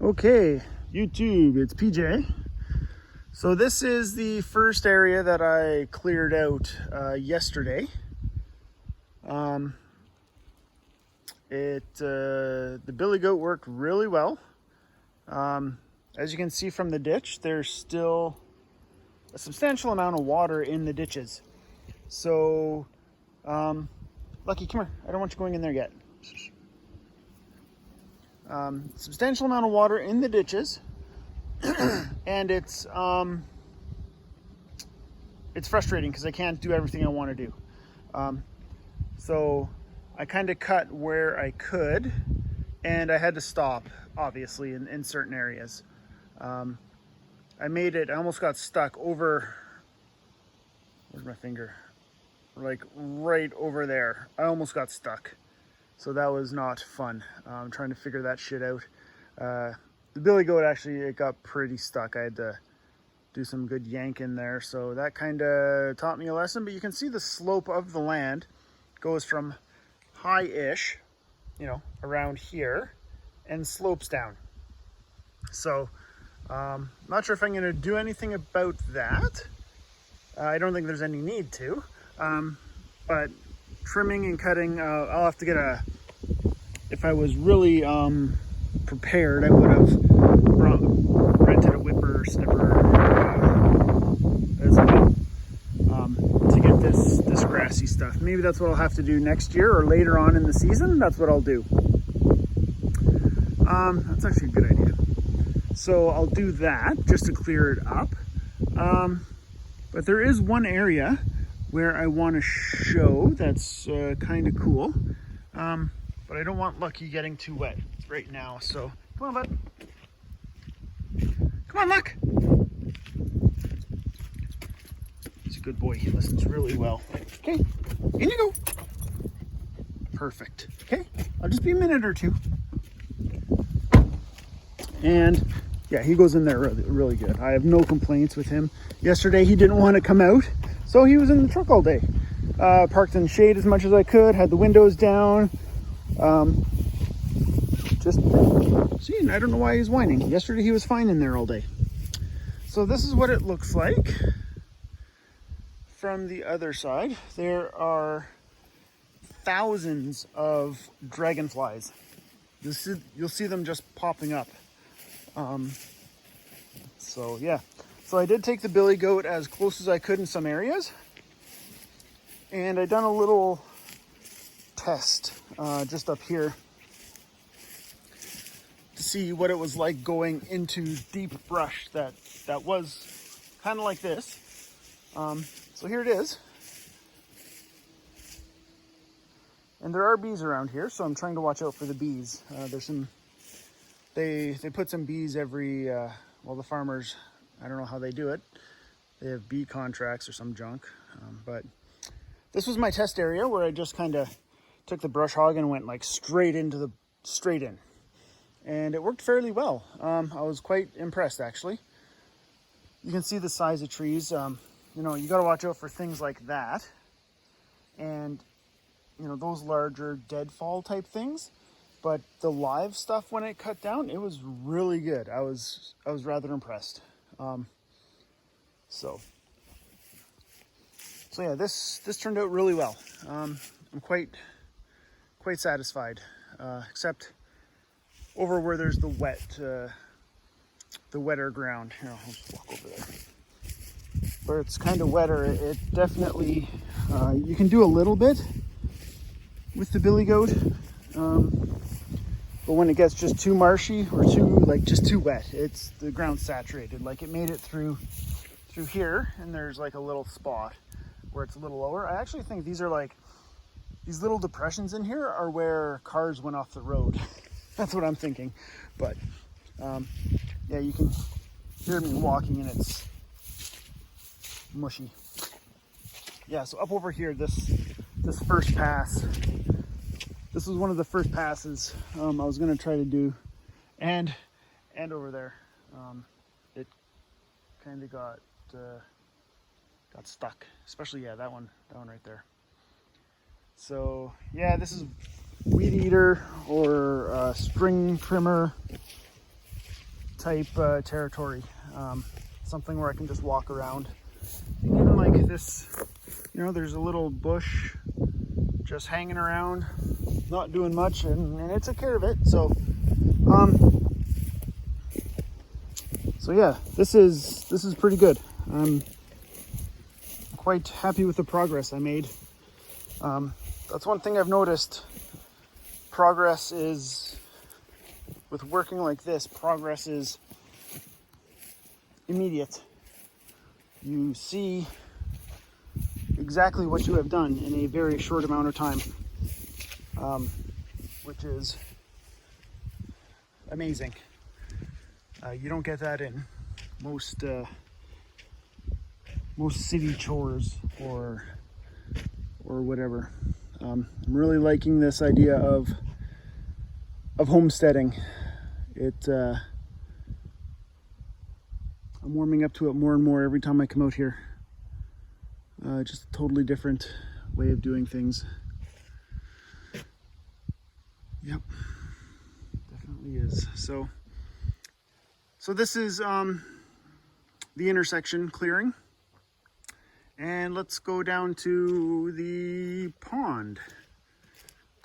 Okay, YouTube, it's PJ. So this is the first area that I cleared out yesterday. The billy goat worked really well. As you can see from the ditch, there's still a substantial amount of water in the ditches. So, Lucky, come here. I don't want you going in there yet. Substantial amount of water in the ditches. And it's frustrating because I can't do everything I want to do. So I kind of cut where I could, and I had to stop, obviously, in certain areas. I almost got stuck over, where's my finger? Like right over there. I almost got stuck. So that was not fun. Trying to figure that shit out. The billy goat it got pretty stuck. I had to do some good yanking there. So that kind of taught me a lesson. But you can see the slope of the land goes from high-ish, around here, and slopes down. So not sure if I'm going to do anything about that. I don't think there's any need to. But trimming and cutting, I'll have to get if I was really prepared, I would have rented a whipper snipper as well to get this grassy stuff. Maybe that's what I'll have to do next year or later on in the season. That's what I'll do. That's actually a good idea. So I'll do that just to clear it up. But there is one area where I want to show that's kind of cool. But I don't want Lucky getting too wet right now. So come on, bud. Come on, Luck. He's a good boy. He listens really well. Okay, in you go. Perfect. Okay, I'll just be a minute or two. And yeah, he goes in there really, really good. I have no complaints with him. Yesterday he didn't want to come out, so he was in the truck all day. Parked in the shade as much as I could, had the windows down. See, I don't know why he's whining. Yesterday he was fine in there all day. So this is what it looks like from the other side. There are thousands of dragonflies. You'll see them just popping up. So yeah, so I did take the billy goat as close as I could in some areas, and I done a little test just up here to see what it was like going into deep brush that was kind of like this. So here it is, and there are bees around here, so I'm trying to watch out for the bees. There's some. They put some bees every, the farmers, I don't know how they do it. They have bee contracts or some junk. But this was my test area where I just kind of took the brush hog and went like straight in. And it worked fairly well. I was quite impressed, actually. You can see the size of trees. You got to watch out for things like that. And, those larger deadfall type things. But the live stuff, when it cut down, it was really good. I was rather impressed. So yeah, this turned out really well. I'm quite satisfied, except over where there's the wetter ground. Here, I'll just walk over there. Where it's kind of wetter, it definitely you can do a little bit with the billy goat. But when it gets just too marshy or just too wet, the ground's saturated. Like it made it through here, and there's like a little spot where it's a little lower. I actually think these are like, these little depressions in here are where cars went off the road. That's what I'm thinking. But yeah, you can hear me walking and it's mushy. Yeah, so up over here, this first pass, this was one of the first passes I was going to try to do, and over there, it kind of got stuck, especially that one right there. So yeah, this is weed eater or string trimmer type territory. Something where I can just walk around. And even like this, you know, there's a little bush just hanging around, not doing much, and it's a care of it. So yeah, this is pretty good. I'm quite happy with the progress I made. That's one thing I've noticed. Progress is, with working like this, progress is immediate. You see exactly what you have done in a very short amount of time, which is amazing. You don't get that in most city chores or whatever. I'm really liking this idea of homesteading. I'm warming up to it more and more every time I come out here. Just a totally different way of doing things. Yep, definitely is. So this is the intersection clearing, and let's go down to the pond.